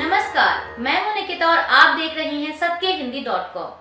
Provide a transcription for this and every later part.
नमस्कार, मैं हूं निकिता और आप देख रही हैं सत्यहिंदी.com।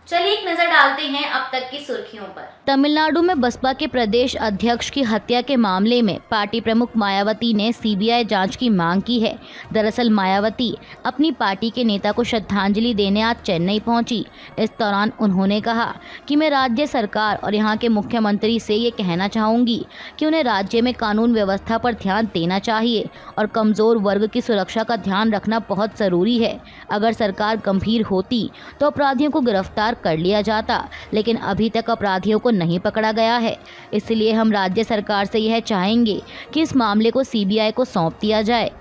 चलिए एक नजर डालते हैं अब तक की सुर्खियों पर। तमिलनाडु में बसपा के प्रदेश अध्यक्ष की हत्या के मामले में पार्टी प्रमुख मायावती ने सीबीआई जांच की मांग की है। दरअसल मायावती अपनी पार्टी के नेता को श्रद्धांजलि देने आज चेन्नई पहुंची। इस दौरान उन्होंने कहा कि मैं राज्य सरकार और यहां के मुख्यमंत्री से ये कहना चाहूंगी कि उन्हें राज्य में कानून व्यवस्था पर ध्यान देना चाहिए और कमजोर वर्ग की सुरक्षा का ध्यान रखना बहुत जरूरी है। अगर सरकार गंभीर होती तो अपराधियों को गिरफ्तार कर लिया जाता, लेकिन अभी तक अपराधियों को नहीं पकड़ा गया है। इसलिए हम राज्य सरकार से यह चाहेंगे कि इस मामले को सीबीआई को सौंप दिया जाए।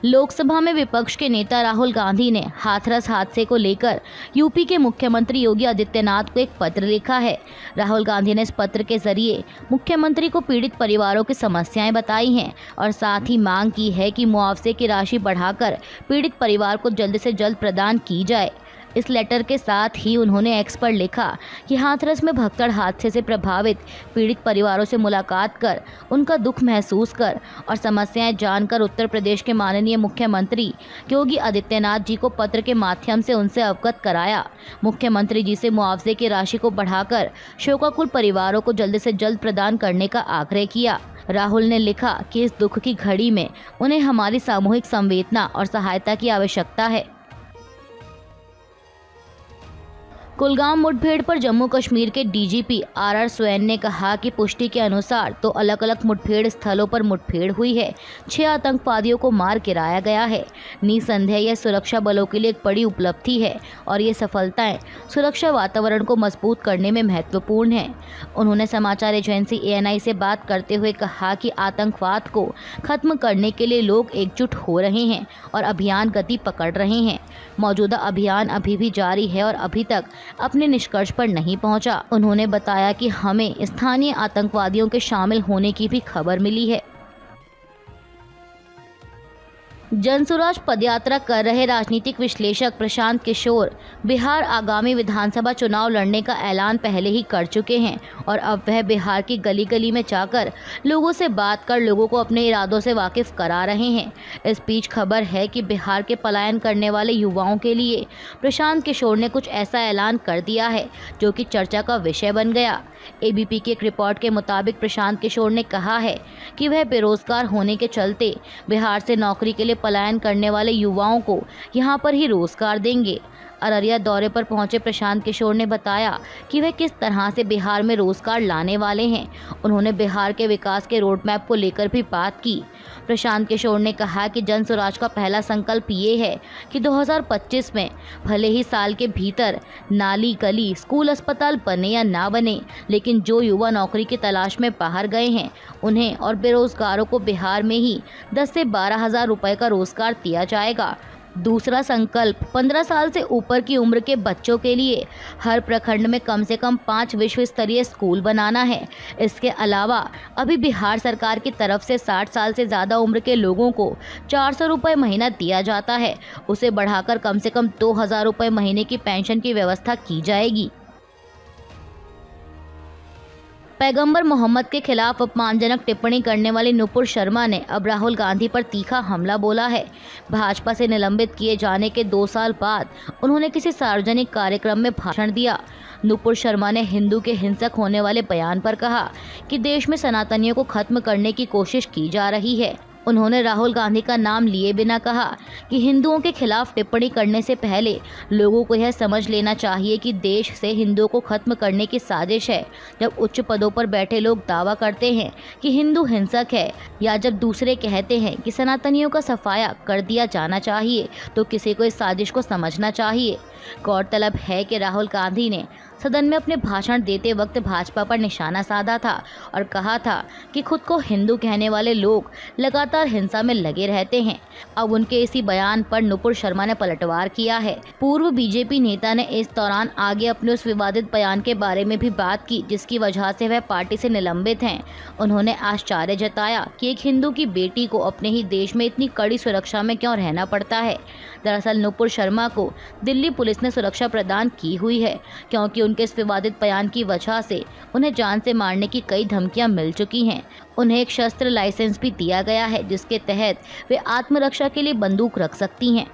लोकसभा में विपक्ष के नेता राहुल गांधी ने हाथरस हादसे को लेकर यूपी के मुख्यमंत्री योगी आदित्यनाथ को एक पत्र लिखा है। राहुल गांधी ने इस पत्र के जरिए मुख्यमंत्री को पीड़ित परिवारों की समस्याएं बताई हैं और साथ ही मांग की है कि मुआवजे की राशि बढ़ाकर पीड़ित परिवार को जल्द से जल्द प्रदान की जाए। इस लेटर के साथ ही उन्होंने एक्स पर लिखा कि हाथरस में भगदड़ हादसे से प्रभावित पीड़ित परिवारों से मुलाकात कर उनका दुख महसूस कर और समस्याएं जानकर उत्तर प्रदेश के माननीय मुख्यमंत्री योगी आदित्यनाथ जी को पत्र के माध्यम से उनसे अवगत कराया। मुख्यमंत्री जी से मुआवजे की राशि को बढ़ाकर शोकाकुल परिवारों को जल्द से जल्द प्रदान करने का आग्रह किया। राहुल ने लिखा कि इस दुख की घड़ी में उन्हें हमारी सामूहिक संवेदना और सहायता की आवश्यकता है। कुलगाम मुठभेड़ पर जम्मू कश्मीर के डीजीपी आर स्वैन ने कहा कि पुष्टि के अनुसार तो अलग अलग मुठभेड़ स्थलों पर मुठभेड़ हुई है, 6 आतंकवादियों को मार गिराया गया है। निसंदेह यह सुरक्षा बलों के लिए एक बड़ी उपलब्धि है और ये सफलताएं सुरक्षा वातावरण को मजबूत करने में महत्वपूर्ण है। उन्होंने समाचार एजेंसी ANI से बात करते हुए कहा कि आतंकवाद को खत्म करने के लिए लोग एकजुट हो रहे हैं और अभियान गति पकड़ रहे हैं। मौजूदा अभियान अभी भी जारी है और अभी तक अपने निष्कर्ष पर नहीं पहुंचा। उन्होंने बताया कि हमें स्थानीय आतंकवादियों के शामिल होने की भी खबर मिली है। जनसुराज पदयात्रा कर रहे राजनीतिक विश्लेषक प्रशांत किशोर बिहार आगामी विधानसभा चुनाव लड़ने का ऐलान पहले ही कर चुके हैं और अब वह बिहार की गली गली में जाकर लोगों से बात कर लोगों को अपने इरादों से वाकिफ करा रहे हैं। इस बीच खबर है कि बिहार के पलायन करने वाले युवाओं के लिए प्रशांत किशोर ने कुछ ऐसा ऐलान कर दिया है जो कि चर्चा का विषय बन गया। ABP की एक रिपोर्ट के मुताबिक प्रशांत किशोर ने कहा है कि वह बेरोजगार होने के चलते बिहार से नौकरी के लिए पलायन करने वाले युवाओं को यहां पर ही रोजगार देंगे। अररिया दौरे पर पहुंचे प्रशांत किशोर ने बताया कि वह किस तरह से बिहार में रोजगार लाने वाले हैं। उन्होंने बिहार के विकास के रोड मैप को लेकर भी बात की। प्रशांत किशोर ने कहा कि जन स्वराज का पहला संकल्प ये है कि 2025 में भले ही साल के भीतर नाली गली स्कूल अस्पताल बने या ना बने, लेकिन जो युवा नौकरी की तलाश में बाहर गए हैं उन्हें और बेरोजगारों को बिहार में ही 10 से 12 हज़ार रुपये का रोजगार दिया जाएगा। दूसरा संकल्प 15 साल से ऊपर की उम्र के बच्चों के लिए हर प्रखंड में कम से कम 5 विश्व स्तरीय स्कूल बनाना है। इसके अलावा अभी बिहार सरकार की तरफ से 60 साल से ज़्यादा उम्र के लोगों को 400 रुपये महीना दिया जाता है, उसे बढ़ाकर कम से कम 2000 रुपये महीने की पेंशन की व्यवस्था की जाएगी। पैगंबर मोहम्मद के खिलाफ अपमानजनक टिप्पणी करने वाली नुपुर शर्मा ने अब राहुल गांधी पर तीखा हमला बोला है। भाजपा से निलंबित किए जाने के 2 साल बाद उन्होंने किसी सार्वजनिक कार्यक्रम में भाषण दिया। नुपुर शर्मा ने हिंदू के हिंसक होने वाले बयान पर कहा कि देश में सनातनियों को खत्म करने की कोशिश की जा रही है। उन्होंने राहुल गांधी का नाम लिए बिना कहा कि हिंदुओं के खिलाफ टिप्पणी करने से पहले लोगों को यह समझ लेना चाहिए कि देश से हिंदुओं को खत्म करने की साजिश है। जब उच्च पदों पर बैठे लोग दावा करते हैं कि हिंदू हिंसक है या जब दूसरे कहते हैं कि सनातनियों का सफाया कर दिया जाना चाहिए, तो किसी को इस साजिश को समझना चाहिए। गौरतलब है कि राहुल गांधी ने सदन में अपने भाषण देते वक्त भाजपा पर निशाना साधा था और कहा था कि खुद को हिंदू कहने वाले लोग लगातार हिंसा में लगे रहते हैं। अब उनके इसी बयान पर नुपुर शर्मा ने पलटवार किया है। पूर्व बीजेपी नेता ने इस दौरान आगे अपने उस विवादित बयान के बारे में भी बात की जिसकी वजह से वह पार्टी से निलंबित हैं। उन्होंने आश्चर्य जताया कि एक हिंदू की बेटी को अपने ही देश में इतनी कड़ी सुरक्षा में क्यों रहना पड़ता है। दरअसल नुपुर शर्मा को दिल्ली पुलिस ने सुरक्षा प्रदान की हुई है, क्योंकि उनके इस विवादित बयान की वजह से उन्हें जान से मारने की कई धमकियां मिल चुकी हैं। उन्हें एक शस्त्र लाइसेंस भी दिया गया है, जिसके तहत वे आत्मरक्षा के लिए बंदूक रख सकती हैं।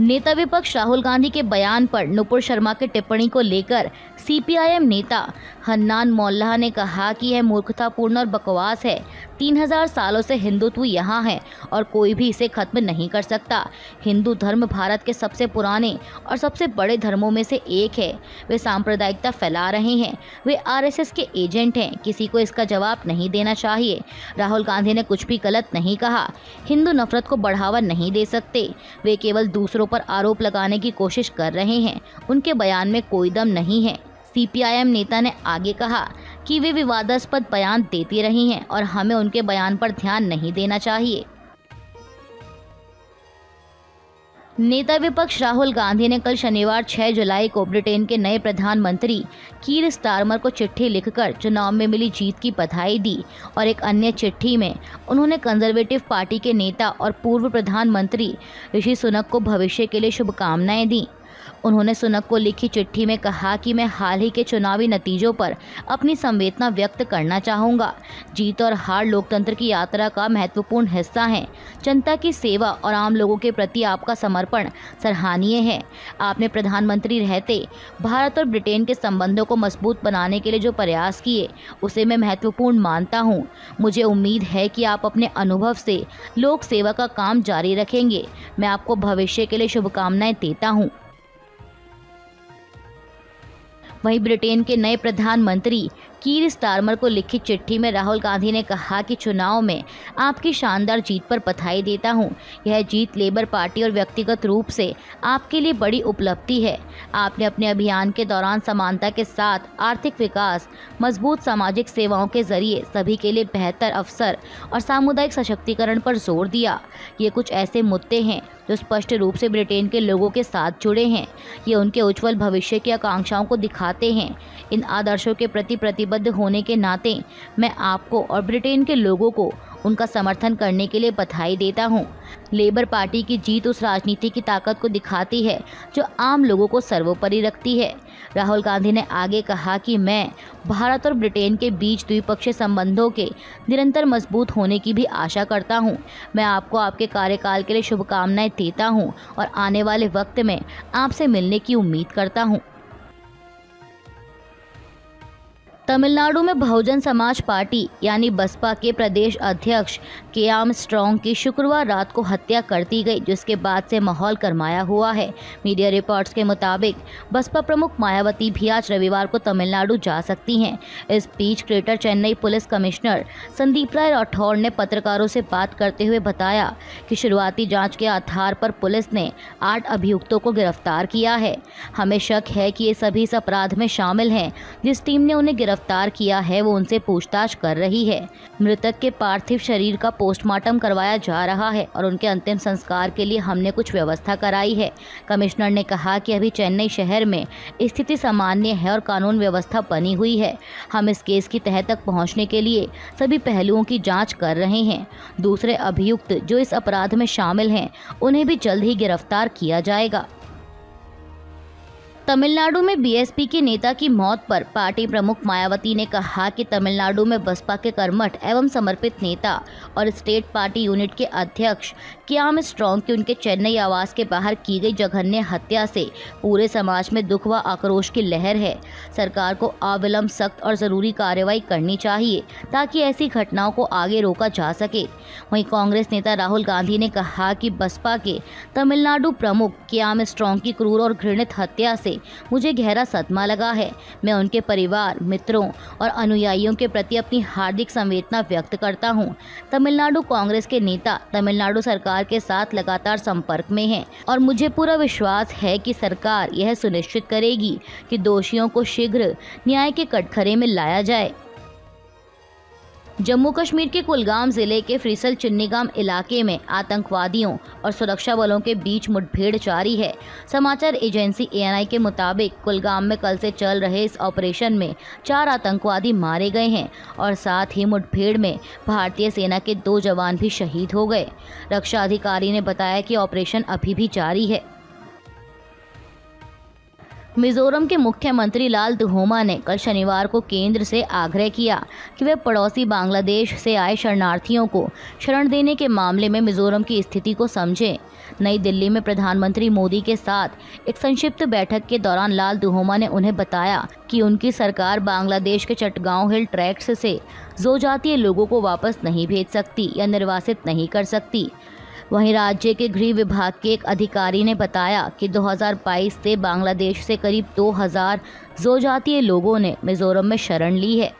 नेता विपक्ष राहुल गांधी के बयान पर नुपुर शर्मा की टिप्पणी को लेकर सीपीआईएम नेता हन्नान मोल्ला ने कहा कि यह मूर्खतापूर्ण और बकवास है। 3000 सालों से हिंदुत्व यहाँ है और कोई भी इसे खत्म नहीं कर सकता। हिंदू धर्म भारत के सबसे पुराने और सबसे बड़े धर्मों में से एक है। वे सांप्रदायिकता फैला रहे हैं, वे आरएसएस के एजेंट हैं। किसी को इसका जवाब नहीं देना चाहिए। राहुल गांधी ने कुछ भी गलत नहीं कहा। हिंदू नफरत को बढ़ावा नहीं दे सकते। वे केवल दूसरों पर आरोप लगाने की कोशिश कर रहे हैं। उनके बयान में कोई दम नहीं है। सीपीआईएम नेता ने आगे कहा कि वे विवादास्पद बयान देती रही हैं और हमें उनके बयान पर ध्यान नहीं देना चाहिए। नेता विपक्ष राहुल गांधी ने कल शनिवार 6 जुलाई को ब्रिटेन के नए प्रधानमंत्री कीर स्टारमर को चिट्ठी लिखकर चुनाव में मिली जीत की बधाई दी और एक अन्य चिट्ठी में उन्होंने कंजर्वेटिव पार्टी के नेता और पूर्व प्रधानमंत्री ऋषि सुनक को भविष्य के लिए शुभकामनाएं दी। उन्होंने सुनक को लिखी चिट्ठी में कहा कि मैं हाल ही के चुनावी नतीजों पर अपनी संवेदना व्यक्त करना चाहूँगा। जीत और हार लोकतंत्र की यात्रा का महत्वपूर्ण हिस्सा है। जनता की सेवा और आम लोगों के प्रति आपका समर्पण सराहनीय है। आपने प्रधानमंत्री रहते भारत और ब्रिटेन के संबंधों को मजबूत बनाने के लिए जो प्रयास किए, उसे मैं महत्वपूर्ण मानता हूँ। मुझे उम्मीद है कि आप अपने अनुभव से लोक सेवा का काम जारी रखेंगे। मैं आपको भविष्य के लिए शुभकामनाएं देता हूँ। वहीं ब्रिटेन के नए प्रधानमंत्री कीर स्टारमर को लिखी चिट्ठी में राहुल गांधी ने कहा कि चुनाव में आपकी शानदार जीत पर बधाई देता हूं। यह जीत लेबर पार्टी और व्यक्तिगत रूप से आपके लिए बड़ी उपलब्धि है। आपने अपने अभियान के दौरान समानता के साथ आर्थिक विकास, मजबूत सामाजिक सेवाओं के जरिए सभी के लिए बेहतर अवसर और सामुदायिक सशक्तिकरण पर जोर दिया। ये कुछ ऐसे मुद्दे हैं जो स्पष्ट रूप से ब्रिटेन के लोगों के साथ जुड़े हैं। ये उनके उज्जवल भविष्य की आकांक्षाओं को दिखाते हैं। इन आदर्शों के प्रति प्रतिबद्ध होने के नाते मैं आपको और ब्रिटेन के लोगों को उनका समर्थन करने के लिए बधाई देता हूं। लेबर पार्टी की जीत उस राजनीति की ताकत को दिखाती है जो आम लोगों को सर्वोपरि रखती है। राहुल गांधी ने आगे कहा कि मैं भारत और ब्रिटेन के बीच द्विपक्षीय संबंधों के निरंतर मजबूत होने की भी आशा करता हूं। मैं आपको आपके कार्यकाल के लिए शुभकामनाएं देता हूं और आने वाले वक्त में आपसे मिलने की उम्मीद करता हूं। तमिलनाडु में बहुजन समाज पार्टी यानी बसपा के प्रदेश अध्यक्ष के आर्मस्ट्रॉन्ग की शुक्रवार रात को हत्या कर दी गई, जिसके बाद से माहौल गरमाया हुआ है। मीडिया रिपोर्ट्स के मुताबिक बसपा प्रमुख मायावती भी आज रविवार को तमिलनाडु जा सकती हैं। इस बीच greater Chennai police commissioner Sandeep Rai Rathore ने पत्रकारों से बात करते हुए बताया कि शुरुआती जाँच के आधार पर पुलिस ने 8 अभियुक्तों को गिरफ्तार किया है। हमें शक है कि ये सभी इस अपराध में शामिल हैं। जिस टीम ने उन्हें गिरफ्तार किया है वो उनसे पूछताछ कर रही है। मृतक के पार्थिव शरीर का पोस्टमार्टम करवाया जा रहा है और उनके अंतिम संस्कार के लिए हमने कुछ व्यवस्था कराई है। कमिश्नर ने कहा कि अभी चेन्नई शहर में स्थिति सामान्य है और कानून व्यवस्था बनी हुई है। हम इस केस की तह तक पहुंचने के लिए सभी पहलुओं की जांच कर रहे हैं। दूसरे अभियुक्त जो इस अपराध में शामिल हैं उन्हें भी जल्द ही गिरफ्तार किया जाएगा। तमिलनाडु में बीएसपी के नेता की मौत पर पार्टी प्रमुख मायावती ने कहा कि तमिलनाडु में बसपा के कर्मठ एवं समर्पित नेता और स्टेट पार्टी यूनिट के अध्यक्ष के आर्मस्ट्रॉन्ग की उनके चेन्नई आवास के बाहर की गई जघन्य हत्या से पूरे समाज में दुख व आक्रोश की लहर है। सरकार को अविलंब सख्त और जरूरी कार्रवाई करनी चाहिए ताकि ऐसी घटनाओं को आगे रोका जा सके। वहीं कांग्रेस नेता राहुल गांधी ने कहा कि बसपा के तमिलनाडु प्रमुख के आर्मस्ट्रॉन्ग की क्रूर और घृणित हत्या से मुझे गहरा सदमा लगा है। मैं उनके परिवार, मित्रों और अनुयायियों के प्रति अपनी हार्दिक संवेदना व्यक्त करता हूं। तमिलनाडु कांग्रेस के नेता तमिलनाडु सरकार के साथ लगातार संपर्क में हैं और मुझे पूरा विश्वास है कि सरकार यह सुनिश्चित करेगी कि दोषियों को शीघ्र न्याय के कटघरे में लाया जाए। जम्मू कश्मीर के कुलगाम जिले के फ्रीसल चिन्नीगाम इलाके में आतंकवादियों और सुरक्षा बलों के बीच मुठभेड़ जारी है। समाचार एजेंसी ANI के मुताबिक कुलगाम में कल से चल रहे इस ऑपरेशन में 4 आतंकवादी मारे गए हैं और साथ ही मुठभेड़ में भारतीय सेना के 2 जवान भी शहीद हो गए। रक्षा अधिकारी ने बताया कि ऑपरेशन अभी भी जारी है। मिजोरम के मुख्यमंत्री लाल दुहोमा ने कल शनिवार को केंद्र से आग्रह किया कि वे पड़ोसी बांग्लादेश से आए शरणार्थियों को शरण देने के मामले में मिजोरम की स्थिति को समझें। नई दिल्ली में प्रधानमंत्री मोदी के साथ एक संक्षिप्त बैठक के दौरान लाल दुहोमा ने उन्हें बताया कि उनकी सरकार बांग्लादेश के चटगांव हिल ट्रैक्ट्स से जोजातीय लोगों को वापस नहीं भेज सकती या निर्वासित नहीं कर सकती। वहीं राज्य के गृह विभाग के एक अधिकारी ने बताया कि 2022 से बांग्लादेश से करीब 2000 जोजातीय लोगों ने मिजोरम में शरण ली है।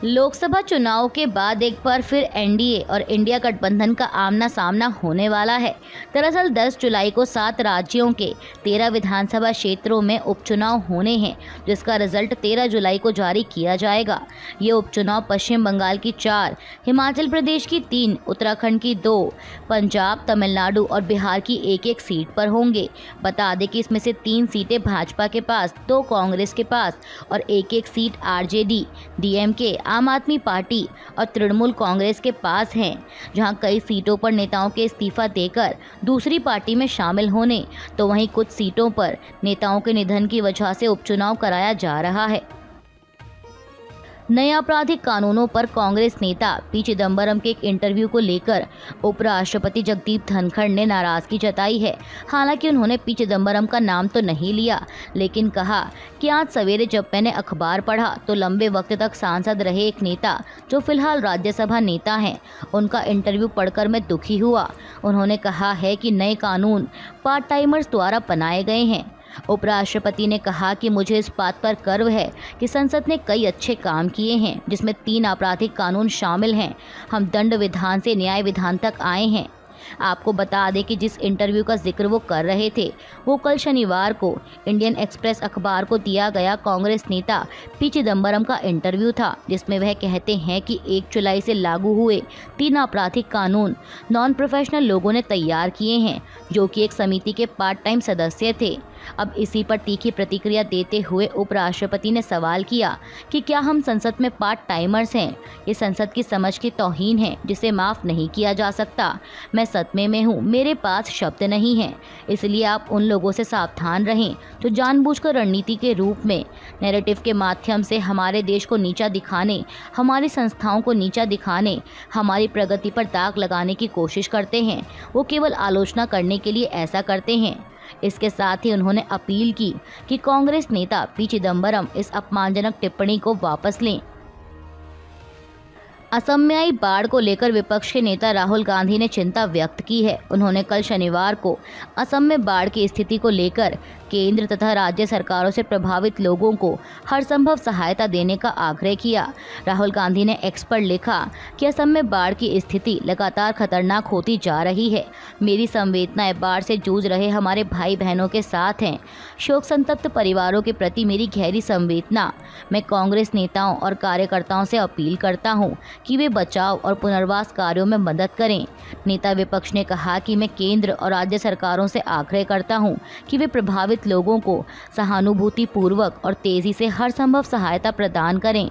लोकसभा चुनाव के बाद एक बार फिर NDA और इंडिया गठबंधन का आमना सामना होने वाला है। दरअसल 10 जुलाई को 7 राज्यों के 13 विधानसभा क्षेत्रों में उपचुनाव होने हैं, जिसका रिजल्ट 13 जुलाई को जारी किया जाएगा। ये उपचुनाव पश्चिम बंगाल की 4, हिमाचल प्रदेश की 3, उत्तराखंड की 2, पंजाब, तमिलनाडु और बिहार की 1-1 सीट पर होंगे। बता दें कि इसमें से 3 सीटें भाजपा के पास, 2 कांग्रेस के पास और 1-1 सीट RJD, DMK, आम आदमी पार्टी और तृणमूल कांग्रेस के पास हैं। जहां कई सीटों पर नेताओं के इस्तीफा देकर दूसरी पार्टी में शामिल होने, तो वहीं कुछ सीटों पर नेताओं के निधन की वजह से उपचुनाव कराया जा रहा है। नए आपराधिक कानूनों पर कांग्रेस नेता P चिदंबरम के एक इंटरव्यू को लेकर उपराष्ट्रपति जगदीप धनखड़ ने नाराजगी जताई है। हालांकि उन्होंने P चिदंबरम का नाम तो नहीं लिया, लेकिन कहा कि आज सवेरे जब मैंने अखबार पढ़ा तो लंबे वक्त तक सांसद रहे एक नेता जो फिलहाल राज्यसभा नेता हैं, उनका इंटरव्यू पढ़कर मैं दुखी हुआ। उन्होंने कहा है कि नए कानून पार्ट टाइमर्स द्वारा बनाए गए हैं। उपराष्ट्रपति ने कहा कि मुझे इस बात पर गर्व है कि संसद ने कई अच्छे काम किए हैं, जिसमें 3 आपराधिक कानून शामिल हैं। हम दंड विधान से न्याय विधान तक आए हैं। आपको बता दें कि जिस इंटरव्यू का जिक्र वो कर रहे थे, वो कल शनिवार को इंडियन एक्सप्रेस अखबार को दिया गया कांग्रेस नेता P चिदंबरम का इंटरव्यू था, जिसमें वह कहते हैं कि 1 जुलाई से लागू हुए 3 आपराधिक कानून नॉन प्रोफेशनल लोगों ने तैयार किए हैं, जो कि एक समिति के पार्ट टाइम सदस्य थे। अब इसी पर तीखी प्रतिक्रिया देते हुए उपराष्ट्रपति ने सवाल किया कि क्या हम संसद में पार्ट टाइमर्स हैं? ये संसद की समझ की तौहीन है, जिसे माफ़ नहीं किया जा सकता। मैं सदमे में हूँ, मेरे पास शब्द नहीं हैं। इसलिए आप उन लोगों से सावधान रहें जो जानबूझकर रणनीति के रूप में नैरेटिव के माध्यम से हमारे देश को नीचा दिखाने, हमारी संस्थाओं को नीचा दिखाने, हमारी प्रगति पर दाग लगाने की कोशिश करते हैं। वो केवल आलोचना करने के लिए ऐसा करते हैं। इसके साथ ही उन्होंने अपील की कि कांग्रेस नेता P चिदंबरम इस अपमानजनक टिप्पणी को वापस लें। असम में आई बाढ़ को लेकर विपक्ष के नेता राहुल गांधी ने चिंता व्यक्त की है। उन्होंने कल शनिवार को असम में बाढ़ की स्थिति को लेकर केंद्र तथा राज्य सरकारों से प्रभावित लोगों को हर संभव सहायता देने का आग्रह किया। राहुल गांधी ने एक्स पर लिखा कि असम में बाढ़ की स्थिति लगातार खतरनाक होती जा रही है। मेरी संवेदनाएं बाढ़ से जूझ रहे हमारे भाई बहनों के साथ हैं। शोक संतप्त परिवारों के प्रति मेरी गहरी संवेदना। मैं कांग्रेस नेताओं और कार्यकर्ताओं से अपील करता हूं कि वे बचाव और पुनर्वास कार्यों में मदद करें। नेता विपक्ष ने कहा कि मैं केंद्र और राज्य सरकारों से आग्रह करता हूं कि वे प्रभावित लोगों को सहानुभूति पूर्वक और तेजी से हर संभव सहायता प्रदान करें।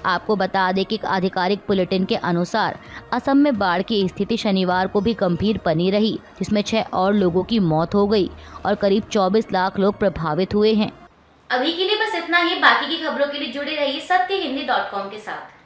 आपको बता दें कि एक आधिकारिक बुलेटिन के अनुसार असम में बाढ़ की स्थिति शनिवार को भी गंभीर बनी रही, जिसमें 6 और लोगों की मौत हो गई और करीब 24 लाख लोग प्रभावित हुए हैं। अभी के लिए बस इतना ही। बाकी की खबरों के लिए जुड़े रहिए सत्यहिंदी.com के साथ।